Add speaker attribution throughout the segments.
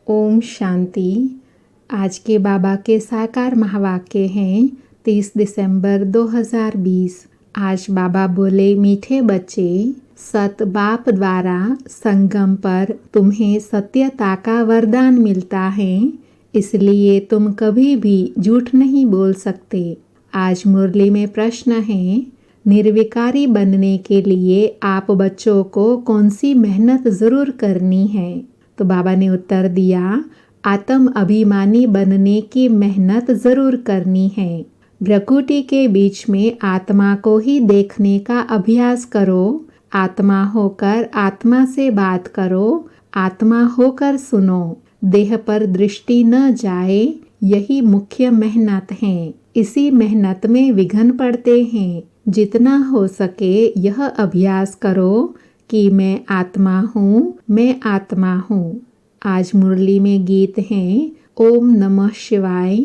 Speaker 1: ओम शांति। आज के बाबा के साकार महावाक्य हैं 30 दिसंबर 2020। आज बाबा बोले, मीठे बच्चे, सत बाप द्वारा संगम पर तुम्हें सत्यता का वरदान मिलता है, इसलिए तुम कभी भी झूठ नहीं बोल सकते। आज मुरली में प्रश्न है, निर्विकारी बनने के लिए आप बच्चों को कौन सी मेहनत जरूर करनी है? तो बाबा ने उत्तर दिया, आत्म अभिमानी बनने की मेहनत जरूर करनी है। प्रकृति के बीच में आत्मा को ही देखने का अभ्यास करो। आत्मा होकर आत्मा से बात करो, आत्मा होकर सुनो, देह पर दृष्टि न जाए, यही मुख्य मेहनत है। इसी मेहनत में विघ्न पड़ते हैं। जितना हो सके यह अभ्यास करो कि मैं आत्मा हूँ, मैं आत्मा हूँ। आज मुरली में गीत हैं, ओम नमः शिवाय,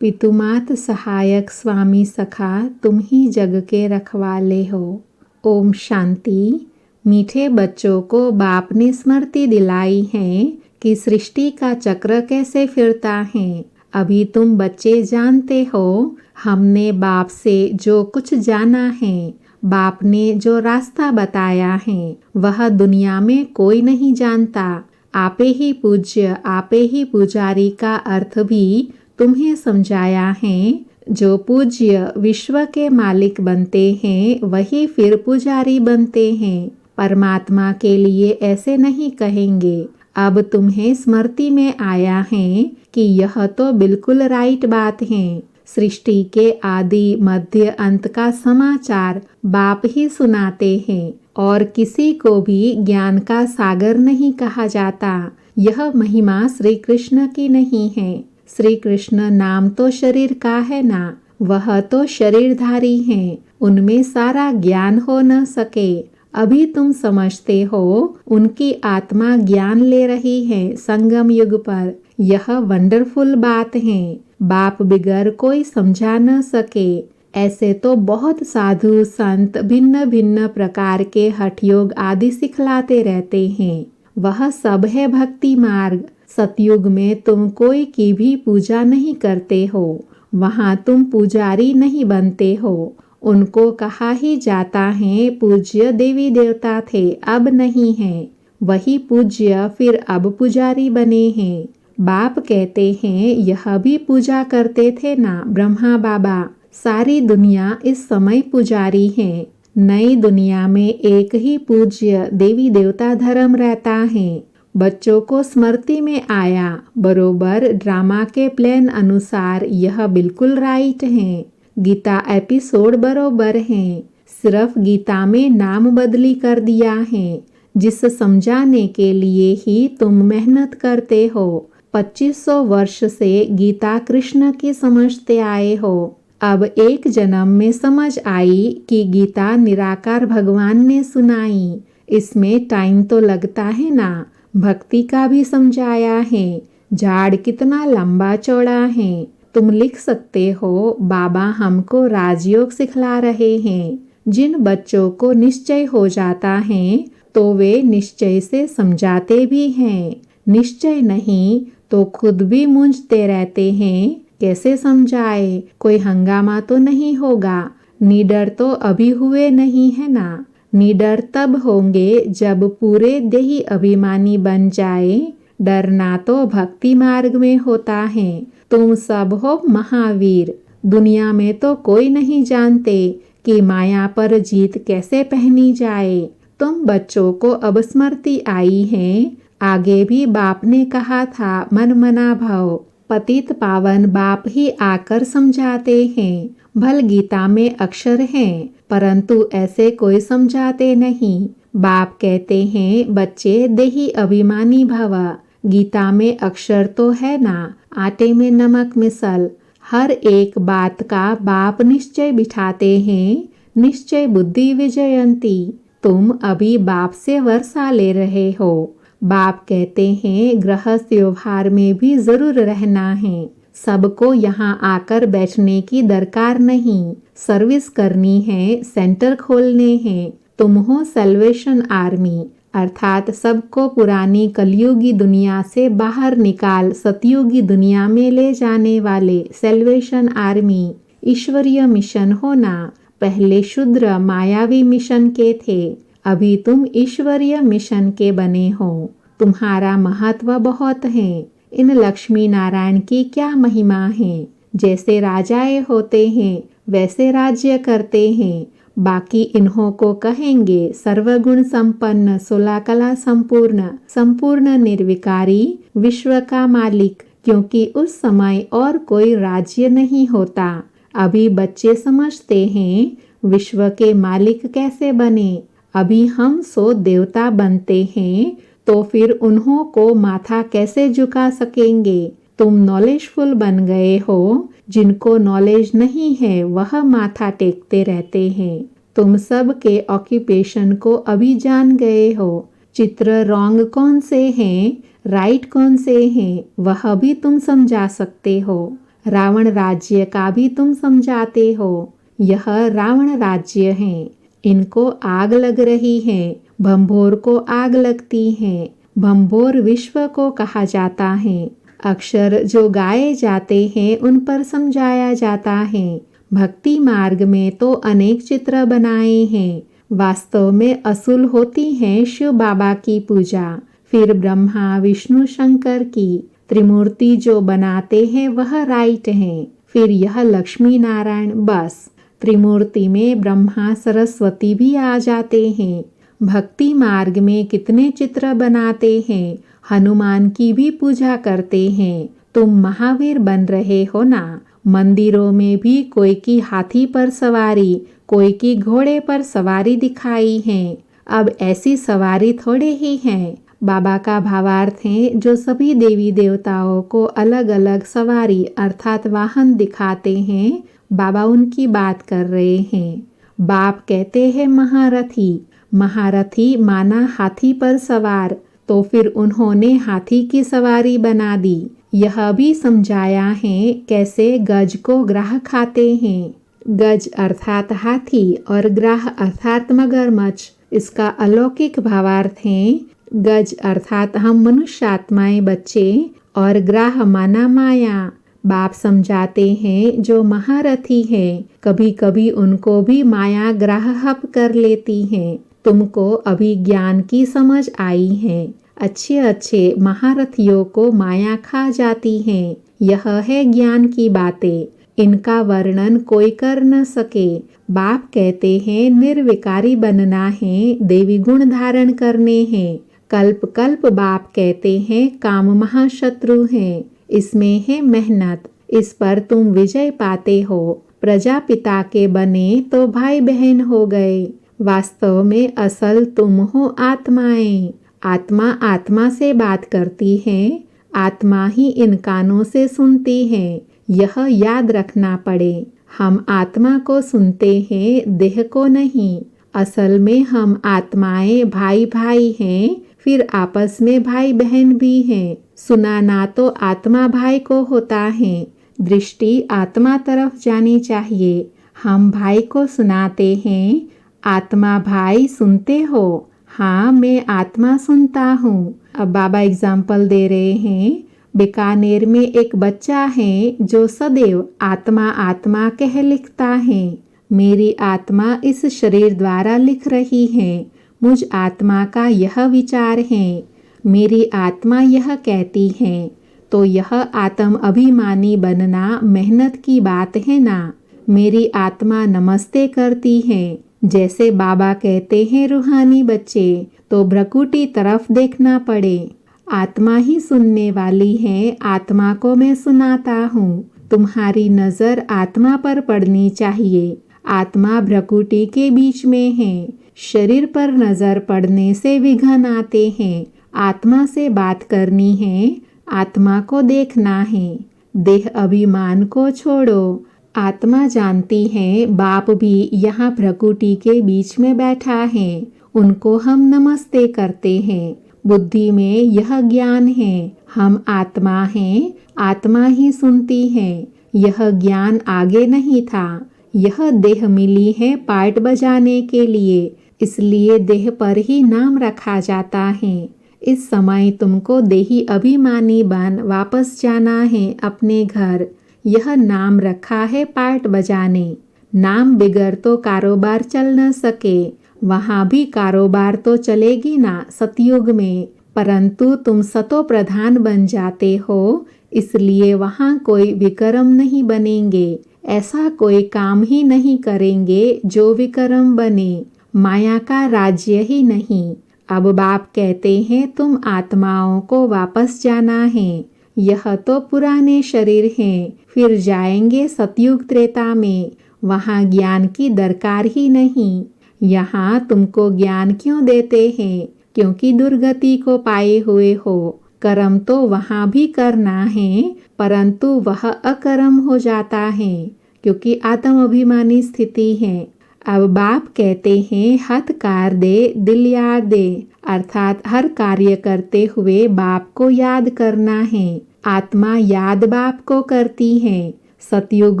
Speaker 1: पितुमात सहायक स्वामी सखा, तुम ही जग के रखवाले हो। ओम शांति। मीठे बच्चों को बाप ने स्मृति दिलाई है कि सृष्टि का चक्र कैसे फिरता है। अभी तुम बच्चे जानते हो, हमने बाप से जो कुछ जाना है, बाप ने जो रास्ता बताया है, वह दुनिया में कोई नहीं जानता। आपे ही पूज्य, आपे ही पुजारी का अर्थ भी तुम्हें समझाया है। जो पूज्य विश्व के मालिक बनते हैं, वही फिर पुजारी बनते हैं। परमात्मा के लिए ऐसे नहीं कहेंगे। अब तुम्हें स्मृति में आया है कि यह तो बिल्कुल राइट बात है। सृष्टि के आदि मध्य अंत का समाचार बाप ही सुनाते हैं और किसी को भी ज्ञान का सागर नहीं कहा जाता। यह महिमा श्री कृष्ण की नहीं है। श्री कृष्ण नाम तो शरीर का है ना, वह तो शरीरधारी हैं। उनमें सारा ज्ञान हो न सके। अभी तुम समझते हो, उनकी आत्मा ज्ञान ले रही है संगम युग पर। यह वंडरफुल बात है। बाप बिगर कोई समझा न सके। ऐसे तो बहुत साधु संत भिन्न भिन्न प्रकार के हठ योग आदि सिखलाते रहते हैं। वह सब है भक्ति मार्ग। सतयुग में तुम कोई की भी पूजा नहीं करते हो। वहाँ तुम पुजारी नहीं बनते हो। उनको कहा ही जाता है पूज्य देवी देवता थे, अब नहीं है। वही पूज्य फिर अब पुजारी बने हैं। बाप कहते हैं, यह भी पूजा करते थे ना ब्रह्मा बाबा। सारी दुनिया इस समय पुजारी है। नई दुनिया में एक ही पूज्य देवी देवता धर्म रहता है। बच्चों को स्मृति में आया, बरोबर ड्रामा के प्लान अनुसार यह बिल्कुल राइट है। गीता एपिसोड बरोबर है। सिर्फ गीता में नाम बदली कर दिया है। जिस समझाने के लिए ही तुम मेहनत करते हो। 2500 वर्ष से गीता कृष्ण की समझते आए हो। अब एक जन्म में समझ आई कि गीता निराकार भगवान ने सुनाई। इसमें टाइम तो लगता है ना। भक्ति का भी समझाया है। झाड़ कितना लंबा चौड़ा है। तुम लिख सकते हो, बाबा हमको राजयोग सिखला रहे हैं। जिन बच्चों को निश्चय हो जाता है, तो वे निश्चय से समझाते भी हैं। निश्चय नहीं तो खुद भी मूंझते रहते हैं। कैसे समझाए? कोई हंगामा तो नहीं होगा। निडर तो अभी हुए नहीं है ना। निडर तब होंगे जब पूरे देही अभिमानी बन जाए। डरना तो भक्ति मार्ग में होता है। तुम सब हो महावीर। दुनिया में तो कोई नहीं जानते कि माया पर जीत कैसे पहनी जाए। तुम बच्चों को अब स्मृति आई है। आगे भी बाप ने कहा था, मन मना भव। पतित पावन बाप ही आकर समझाते हैं। भल गीता में अक्षर हैं, परंतु ऐसे कोई समझाते नहीं। बाप कहते हैं, बच्चे देही अभिमानी भव। गीता में अक्षर तो है ना, आटे में नमक मिसल। हर एक बात का बाप निश्चय बिठाते हैं। निश्चय बुद्धि विजयंती। तुम अभी बाप से वर्षा ले रहे हो। बाप कहते हैं, गृहस्थ व्यवहार में भी जरूर रहना है। सबको यहाँ आकर बैठने की दरकार नहीं। सर्विस करनी है, सेंटर खोलने हैं। तुम हो सैल्वेशन आर्मी। अर्थात सबको पुरानी कलयुगी दुनिया से बाहर निकाल सतयुगी दुनिया में ले जाने वाले सेल्वेशन आर्मी ईश्वरीय मिशन होना। पहले शूद्र मायावी मिशन के थे, अभी तुम ईश्वरीय मिशन के बने हो। तुम्हारा महत्व बहुत है। इन लक्ष्मी नारायण की क्या महिमा है। जैसे राजाएं होते हैं वैसे राज्य करते हैं। बाकी इन्हों को कहेंगे सर्वगुण संपन्न, 16 कला संपूर्ण, संपूर्ण निर्विकारी, विश्व का मालिक, क्योंकि उस समय और कोई राज्य नहीं होता। अभी बच्चे समझते हैं विश्व के मालिक कैसे बने। अभी हम 100 देवता बनते हैं तो फिर उन्हों को माथा कैसे झुका सकेंगे। तुम नॉलेजफुल बन गए हो, जिनको नॉलेज नहीं है वह माथा टेकते रहते हैं। तुम सब के ऑक्यूपेशन को अभी जान गए हो। चित्र रॉन्ग कौन से हैं, राइट कौन से हैं, वह भी तुम समझा सकते हो। रावण राज्य का भी तुम समझाते हो। यह रावण राज्य है, इनको आग लग रही है। भंभोर को आग लगती है। भंभोर विश्व को कहा जाता है। अक्षर जो गाए जाते हैं उन पर समझाया जाता है। भक्ति मार्ग में तो अनेक चित्र बनाए हैं। वास्तव में असूल होती है शिव बाबा की पूजा, फिर ब्रह्मा विष्णु शंकर की त्रिमूर्ति जो बनाते हैं वह राइट है। फिर यह लक्ष्मी नारायण, बस त्रिमूर्ति में ब्रह्मा सरस्वती भी आ जाते हैं। भक्ति मार्ग में कितने चित्र बनाते हैं। हनुमान की भी पूजा करते हैं। तुम महावीर बन रहे हो ना। मंदिरों में भी कोई की हाथी पर सवारी, कोई की घोड़े पर सवारी दिखाई है। अब ऐसी सवारी थोड़े ही है। बाबा का भावार्थ है जो सभी देवी देवताओं को अलग अलग सवारी अर्थात वाहन दिखाते हैं, बाबा उनकी बात कर रहे हैं। बाप कहते हैं महारथी, महारथी माना हाथी पर सवार, तो फिर उन्होंने हाथी की सवारी बना दी। यह भी समझाया है कैसे गज को ग्राह खाते हैं। गज अर्थात हाथी और ग्राह अर्थात मगरमच्छ। इसका अलौकिक भावार्थ है गज अर्थात हम मनुष्य आत्माएं बच्चे और ग्राह माना माया। बाप समझाते हैं जो महारथी है कभी कभी उनको भी माया ग्राह हप कर लेती है। तुमको अभी ज्ञान की समझ आई है। अच्छे अच्छे महारथियों को माया खा जाती है। यह है ज्ञान की बातें, इनका वर्णन कोई कर न सके। बाप कहते हैं निर्विकारी बनना है, देवी गुण धारण करने हैं। कल्प कल्प बाप कहते हैं काम महाशत्रु है, इसमें है मेहनत, इस पर तुम विजय पाते हो। प्रजापिता के बने तो भाई बहन हो गए। वास्तव में असल तुम हो आत्माएं। आत्मा आत्मा से बात करती है, आत्मा ही इन कानों से सुनती है। यह याद रखना पड़े। हम आत्मा को सुनते हैं, देह को नहीं। असल में हम आत्माएं भाई भाई हैं, फिर आपस में भाई बहन भी हैं। सुनाना तो आत्मा भाई को होता है। दृष्टि आत्मा तरफ जानी चाहिए। हम भाई को सुनाते हैं, आत्मा भाई सुनते हो। हाँ, मैं आत्मा सुनता हूँ। अब बाबा एग्जाम्पल दे रहे हैं। बीकानेर में एक बच्चा है जो सदैव आत्मा आत्मा कह लिखता है। मेरी आत्मा इस शरीर द्वारा लिख रही है। मुझ आत्मा का यह विचार है। मेरी आत्मा यह कहती है। तो यह आत्म अभिमानी बनना मेहनत की बात है ना। मेरी आत्मा नमस्ते करती है। जैसे बाबा कहते हैं रूहानी बच्चे, तो भ्रकुटी तरफ देखना पड़े। आत्मा ही सुनने वाली है। आत्मा को मैं सुनाता हूँ। तुम्हारी नज़र आत्मा पर पड़नी चाहिए। आत्मा भ्रकुटी के बीच में है। शरीर पर नज़र पड़ने से विघ्न आते हैं। आत्मा से बात करनी है, आत्मा को देखना है। देह अभिमान को छोड़ो। आत्मा जानती है बाप भी यहाँ भ्रकुटी के बीच में बैठा है। उनको हम नमस्ते करते हैं। बुद्धि में यह ज्ञान है, हम आत्मा हैं, आत्मा ही सुनती है। यह ज्ञान आगे नहीं था। यह देह मिली है पार्ट बजाने के लिए। इसलिए देह पर ही नाम रखा जाता है। इस समय तुमको देही अभिमानी बन वापस जाना है अपने घर। यह नाम रखा है पार्ट बजाने। नाम बिगर तो कारोबार चल न सके। वहाँ भी कारोबार तो चलेगी ना सतयुग में, परंतु तुम सतो प्रधान बन जाते हो, इसलिए वहाँ कोई विक्रम नहीं बनेंगे। ऐसा कोई काम ही नहीं करेंगे जो विक्रम बने। माया का राज्य ही नहीं। अब बाप कहते हैं तुम आत्माओं को वापस जाना है। यह तो पुराने शरीर हैं, फिर जाएंगे सतयुग त्रेता में। वहाँ ज्ञान की दरकार ही नहीं। यहाँ तुमको ज्ञान क्यों देते हैं? क्योंकि दुर्गति को पाए हुए हो। कर्म तो वहाँ भी करना है, परंतु वह अकर्म हो जाता है, क्योंकि आत्म अभिमानी स्थिति है। अब बाप कहते हैं हथ कार दे दिल याद दे, अर्थात हर कार्य करते हुए बाप को याद करना है। आत्मा याद बाप को करती है। सतयुग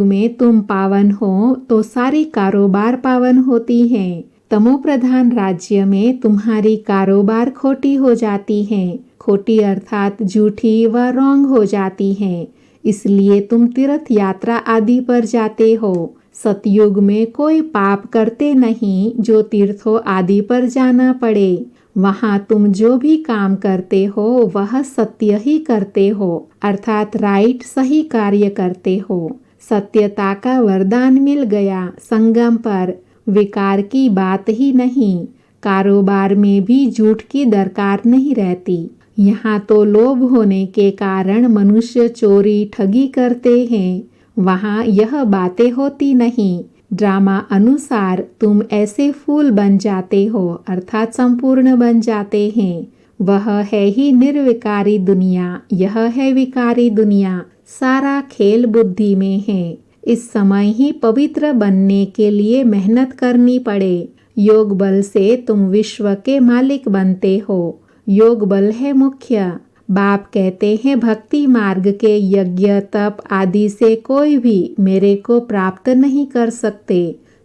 Speaker 1: में तुम पावन हो तो सारी कारोबार पावन होती है। तमो प्रधान राज्य में तुम्हारी कारोबार खोटी हो जाती है। खोटी अर्थात झूठी व रॉन्ग हो जाती है। इसलिए तुम तीर्थ यात्रा आदि पर जाते हो। सतयुग में कोई पाप करते नहीं जो तीर्थों आदि पर जाना पड़े। वहाँ तुम जो भी काम करते हो वह सत्य ही करते हो, अर्थात राइट सही कार्य करते हो। सत्यता का वरदान मिल गया संगम पर। विकार की बात ही नहीं। कारोबार में भी झूठ की दरकार नहीं रहती। यहाँ तो लोभ होने के कारण मनुष्य चोरी ठगी करते हैं। वहाँ यह बातें होती नहीं। ड्रामा अनुसार तुम ऐसे फूल बन जाते हो, अर्थात संपूर्ण बन जाते हैं। वह है ही निर्विकारी दुनिया, यह है विकारी दुनिया। सारा खेल बुद्धि में है। इस समय ही पवित्र बनने के लिए मेहनत करनी पड़े। योग बल से तुम विश्व के मालिक बनते हो। योग बल है मुख्य। बाप कहते हैं भक्ति मार्ग के यज्ञ तप आदि से कोई भी मेरे को प्राप्त नहीं कर सकते।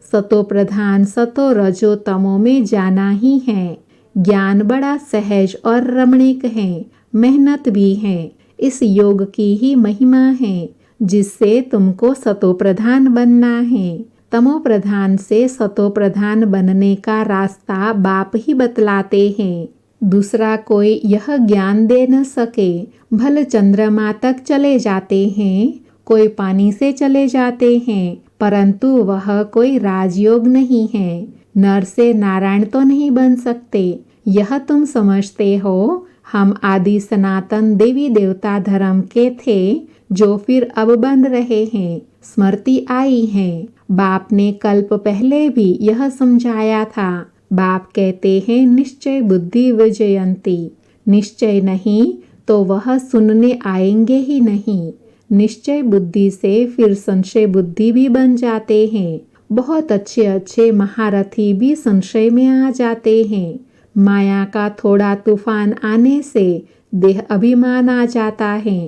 Speaker 1: सतो प्रधान सतो रजो तमो में जाना ही है। ज्ञान बड़ा सहज और रमणीक है। मेहनत भी है। इस योग की ही महिमा है, जिससे तुमको सतो प्रधान बनना है। तमो प्रधान से सतो प्रधान बनने का रास्ता बाप ही बतलाते हैं। दूसरा कोई यह ज्ञान दे न सके। भले चंद्रमा तक चले जाते हैं, कोई पानी से चले जाते हैं, परंतु वह कोई राजयोग नहीं है। नर से नारायण तो नहीं बन सकते। यह तुम समझते हो। हम आदि सनातन देवी देवता धर्म के थे, जो फिर अब बन रहे हैं। स्मृति आई है। बाप ने कल्प पहले भी यह समझाया था। बाप कहते हैं निश्चय बुद्धि विजयंती। निश्चय नहीं तो वह सुनने आएंगे ही नहीं। निश्चय बुद्धि से फिर संशय बुद्धि भी बन जाते हैं। बहुत अच्छे अच्छे महारथी भी संशय में आ जाते हैं। माया का थोड़ा तूफान आने से देह अभिमान आ जाता है।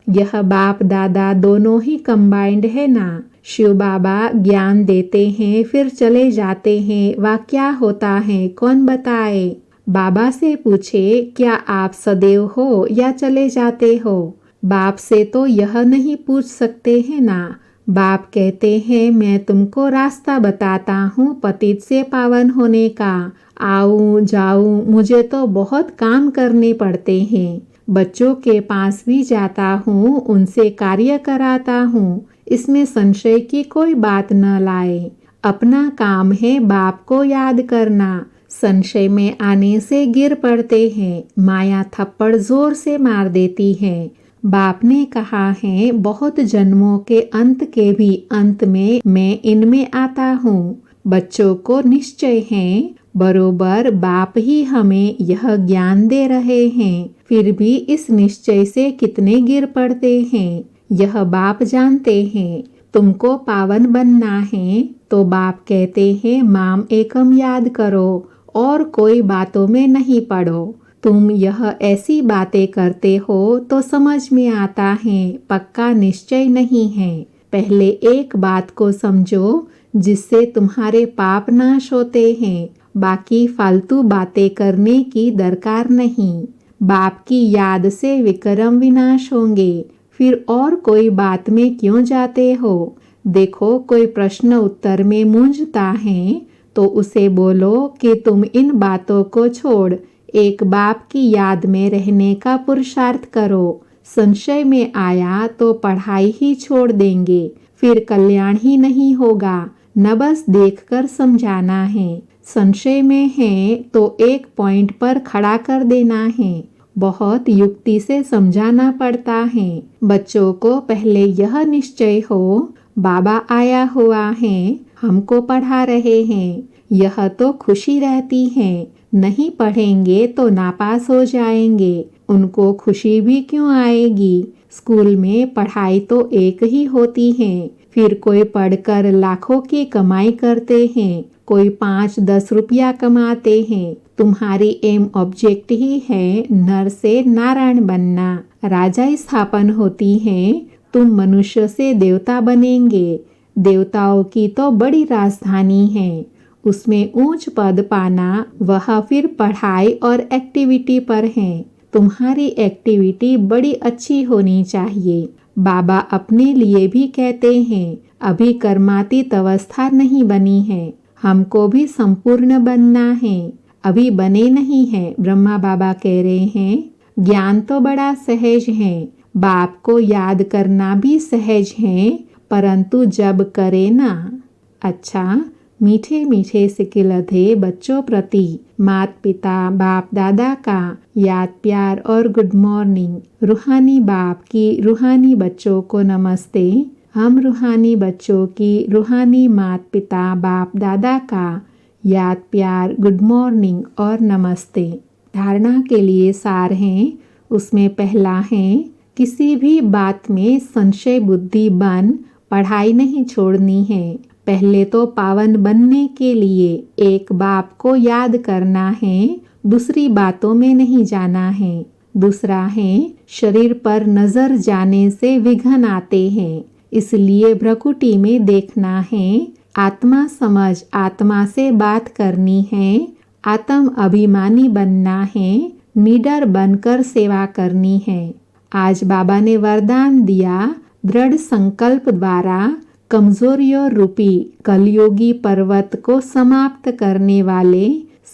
Speaker 1: यह बाप दादा दोनों ही कंबाइंड है ना। शिव बाबा ज्ञान देते हैं फिर चले जाते हैं। वह क्या होता है कौन बताए? बाबा से पूछे क्या आप सदैव हो या चले जाते हो? बाप से तो यह नहीं पूछ सकते हैं ना। बाप कहते हैं मैं तुमको रास्ता बताता हूँ पतित से पावन होने का। आऊँ जाऊँ मुझे तो बहुत काम करने पड़ते हैं। बच्चों के पास भी जाता हूँ, उनसे कार्य कराता हूँ। इसमें संशय की कोई बात न लाए। अपना काम है बाप को याद करना। संशय में आने से गिर पड़ते हैं। माया थप्पड़ जोर से मार देती है। बाप ने कहा है बहुत जन्मों के अंत के भी अंत में मैं इनमें आता हूँ। बच्चों को निश्चय है बरोबर बाप ही हमें यह ज्ञान दे रहे हैं, फिर भी इस निश्चय से कितने गिर पड़ते हैं यह बाप जानते हैं। तुमको पावन बनना है तो बाप कहते हैं माम एकम याद करो और कोई बातों में नहीं पड़ो। तुम यह ऐसी बातें करते हो तो समझ में आता है पक्का निश्चय नहीं है। पहले एक बात को समझो जिससे तुम्हारे पाप नाश होते हैं। बाकी फालतू बातें करने की दरकार नहीं। बाप की याद से विक्रम विनाश होंगे, फिर और कोई बात में क्यों जाते हो? देखो, कोई प्रश्न उत्तर में मूंझता है तो उसे बोलो कि तुम इन बातों को छोड़ एक बाप की याद में रहने का पुरुषार्थ करो। संशय में आया तो पढ़ाई ही छोड़ देंगे, फिर कल्याण ही नहीं होगा। न बस देखकर समझाना है, संशय में है तो एक पॉइंट पर खड़ा कर देना है। बहुत युक्ति से समझाना पड़ता है। बच्चों को पहले यह निश्चय हो, बाबा आया हुआ है, हमको पढ़ा रहे हैं, यह तो खुशी रहती है। नहीं पढ़ेंगे तो नापास हो जाएंगे, उनको खुशी भी क्यों आएगी? स्कूल में पढ़ाई तो एक ही होती है, फिर कोई पढ़कर लाखों की कमाई करते हैं, कोई 5-10 रुपया कमाते हैं। तुम्हारी एम ऑब्जेक्ट ही है नर से नारायण बनना। राजा स्थापन होती है, तुम मनुष्य से देवता बनेंगे। देवताओं की तो बड़ी राजधानी है, उसमें ऊंच पद पाना वह फिर पढ़ाई और एक्टिविटी पर है। तुम्हारी एक्टिविटी बड़ी अच्छी होनी चाहिए। बाबा अपने लिए भी कहते हैं, अभी कर्मातीत अवस्था नहीं बनी है, हमको भी संपूर्ण बनना है। अभी बने नहीं है। ब्रह्मा बाबा कह रहे हैं ज्ञान तो बड़ा सहज है, बाप को याद करना भी सहज है, परंतु जब करे ना। अच्छा, मीठे मीठे सिकिलधे बच्चों प्रति माता पिता बाप दादा का याद प्यार और गुड मॉर्निंग। रूहानी बाप की रूहानी बच्चों को नमस्ते। हम रूहानी बच्चों की रूहानी माता पिता बाप दादा का याद प्यार गुड मॉर्निंग और नमस्ते। धारणा के लिए सार हैं, उसमें पहला है, किसी भी बात में संशय बुद्धि बन पढ़ाई नहीं छोड़नी है। पहले तो पावन बनने के लिए एक बाप को याद करना है, दूसरी बातों में नहीं जाना है। दूसरा है, शरीर पर नजर जाने से विघ्न आते हैं, इसलिए भ्रकुटी में देखना है। आत्मा समझ आत्मा से बात करनी है, आत्म अभिमानी बनना है, निडर बनकर सेवा करनी है। आज बाबा ने वरदान दिया, दृढ़ संकल्प द्वारा कमजोरियों रूपी कलयुगी पर्वत को समाप्त करने वाले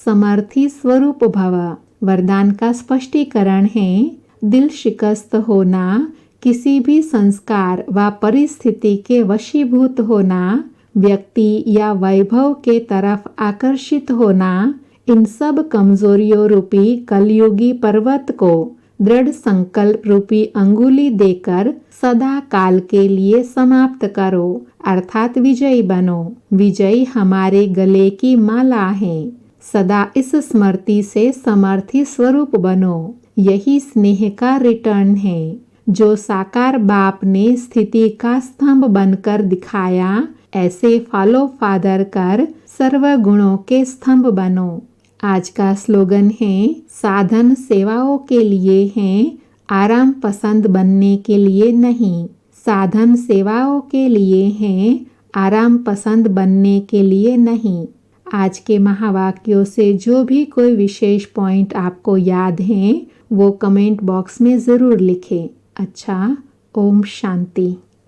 Speaker 1: समर्थी स्वरूप भव। वरदान का स्पष्टीकरण है, दिल शिकस्त होना, किसी भी संस्कार व परिस्थिति के वशीभूत होना, व्यक्ति या वैभव के तरफ आकर्षित होना, इन सब कमजोरियों रूपी कलयुगी पर्वत को दृढ़ संकल्प रूपी अंगुली देकर सदा काल के लिए समाप्त करो, अर्थात विजयी बनो। विजयी हमारे गले की माला है, सदा इस स्मृति से समर्थी स्वरूप बनो। यही स्नेह का रिटर्न है, जो साकार बाप ने स्थिति का स्तंभ बनकर दिखाया, ऐसे फॉलो फादर कर सर्व गुणों के स्तंभ बनो। आज का स्लोगन है, साधन सेवाओं के लिए हैं, आराम पसंद बनने के लिए नहीं। साधन सेवाओं के लिए हैं, आराम पसंद बनने के लिए नहीं। आज के महावाक्यों से जो भी कोई विशेष पॉइंट आपको याद हैं, वो कमेंट बॉक्स में ज़रूर लिखें। अच्छा, ओम शांति।